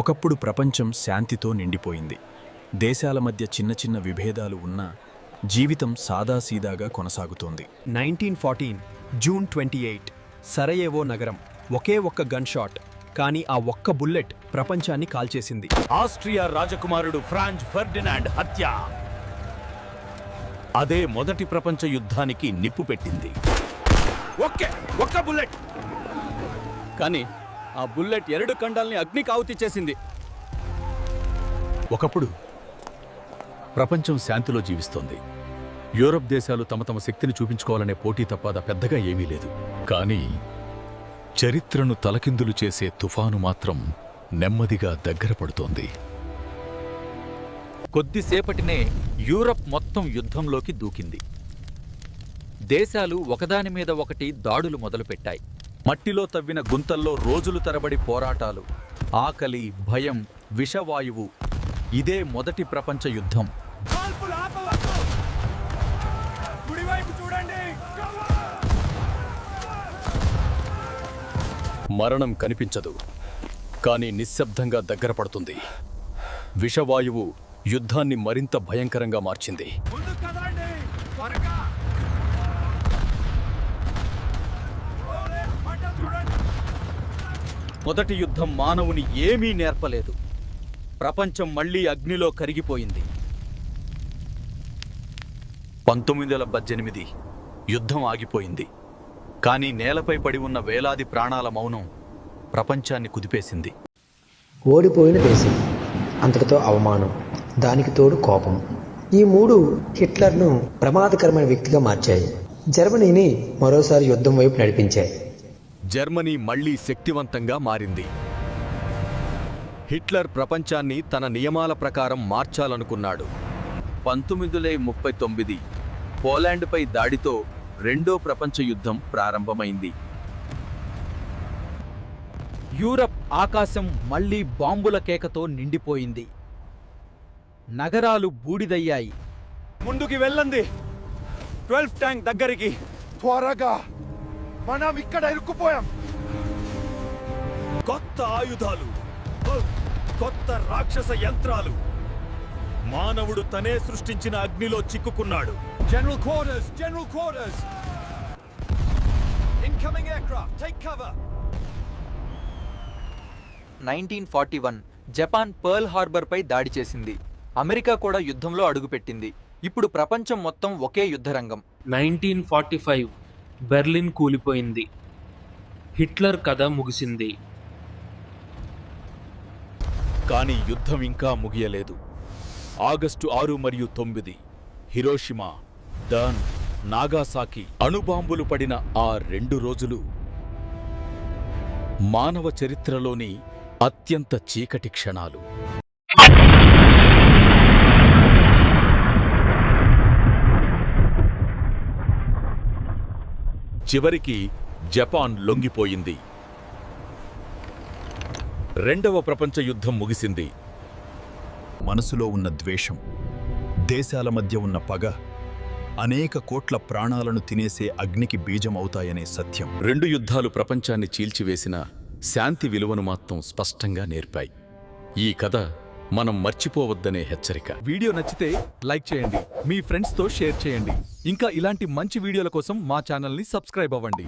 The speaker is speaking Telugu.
ఒకప్పుడు ప్రపంచం శాంతితో నిండిపోయింది. దేశాల మధ్య చిన్న చిన్న విభేదాలు ఉన్నా జీవితం సాదాసీదాగా కొనసాగుతోంది. 1914 జూన్ 28 సరయేవో నగరం. ఒకే ఒక్క గన్ షాట్, కానీ ఆ ఒక్క బుల్లెట్ ప్రపంచాన్ని కాల్చేసింది. ఆస్ట్రియా రాజకుమారుడు ఫ్రాంజ్ ఫెర్డినాండ్ హత్య అదే మొదటి ప్రపంచ యుద్ధానికి నిప్పు పెట్టింది. ఒక్క బుల్లెట్, కానీ ఆ బుల్లెట్ 2 ఖండాల్ని అగ్నికి ఆహుతి చేసింది. ఒకప్పుడు ప్రపంచం శాంతిలో జీవిస్తోంది. యూరప్ దేశాలు తమ తమ శక్తిని చూపించుకోవాలనే పోటీ తప్ప పెద్దగా ఏమీ లేదు. కానీ చరిత్రను తలకిందులు చేసే తుఫాను మాత్రం నెమ్మదిగా దగ్గర పడుతోంది. కొద్దిసేపటినే యూరప్ మొత్తం యుద్ధంలోకి దూకింది. దేశాలు ఒకదాని మీద ఒకటి దాడులు మొదలుపెట్టాయి. మట్టిలో తవ్విన గుంతల్లో రోజులు తరబడి పోరాటాలు, ఆకలి, భయం, విషవాయువు. ఇదే మొదటి ప్రపంచ యుద్ధం. మరణం కనిపించదు, కానీ నిశ్శబ్దంగా దగ్గర పడుతుంది. విషవాయువు యుద్ధాన్ని మరింత భయంకరంగా మార్చింది. మొదటి యుద్ధం మానవుని ఏమీ నేర్పలేదు. ప్రపంచం మళ్లీ అగ్నిలో కరిగిపోయింది. 1918 యుద్ధం ఆగిపోయింది. కానీ నేలపై పడి ఉన్న వేలాది ప్రాణాల మౌనం ప్రపంచాన్ని కుదిపేసింది. ఓడిపోయిన దేశం, అంతటితో అవమానం, దానికి తోడు కోపం. ఈ మూడు హిట్లర్ను ప్రమాదకరమైన వ్యక్తిగా మార్చాయి. జర్మనీని మరోసారి యుద్ధం వైపు నడిపించాయి. జర్మనీ మళ్లీ శక్తివంతంగా మారింది. హిట్లర్ ప్రపంచాన్ని తన నియమాల ప్రకారం మార్చాలనుకున్నాడు. 1939 పోలాండ్పై దాడితో రెండో ప్రపంచ యుద్ధం ప్రారంభమైంది. యూరప్ ఆకాశం మళ్లీ బాంబుల కేకతో నిండిపోయింది. నగరాలు బూడిదయ్యాయి. ముందుకి వెళ్ళండి, 12 ట్యాంక్ దగ్గరికి. త్వరగా, మనం ఇక్కడ ఇరుక్కుపోయాం. కొత్త ఆయుధాలు, కొత్త రాక్షస యంత్రాలు. మానవుడు తనే సృష్టించిన అగ్నిలో చిక్కుకున్నాడు. General quarters. Incoming aircraft, take cover. 1941 Japan Pearl హార్బర్పై దాడి చేసింది. అమెరికా కూడా యుద్ధంలో అడుగుపెట్టింది. ఇప్పుడు ప్రపంచం మొత్తం ఒకే యుద్ధరంగం. 1945 బెర్లిన్ కూలిపోయింది. హిట్లర్ కథ ముగిసింది. కానీ యుద్ధం ఇంకా ముగియలేదు. ఆగస్టు 6 మరియు 9 హిరోషిమా, డర్న్, నాగాసాకి అణుబాంబులు పడిన ఆ 2 రోజులు మానవ చరిత్రలోని అత్యంత చీకటి క్షణాలు. చివరికి జపాన్ లొంగిపోయింది. రెండవ ప్రపంచ యుద్ధం ముగిసింది. మనసులో ఉన్న ద్వేషం, దేశాల మధ్య ఉన్న పగ అనేక కోట్ల ప్రాణాలను తినేసే అగ్నికి బీజమవుతాయనే సత్యం. 2 యుద్ధాలు ప్రపంచాన్ని చీల్చివేసిన శాంతి విలువను మాత్రం స్పష్టంగా నేర్పాయి. ఈ కథ మనం మర్చిపోవద్దనే హెచ్చరిక. వీడియో నచ్చితే లైక్ చేయండి, మీ ఫ్రెండ్స్తో షేర్ చేయండి. ఇంకా ఇలాంటి మంచి వీడియోల కోసం మా ఛానల్ని సబ్స్క్రైబ్ అవ్వండి.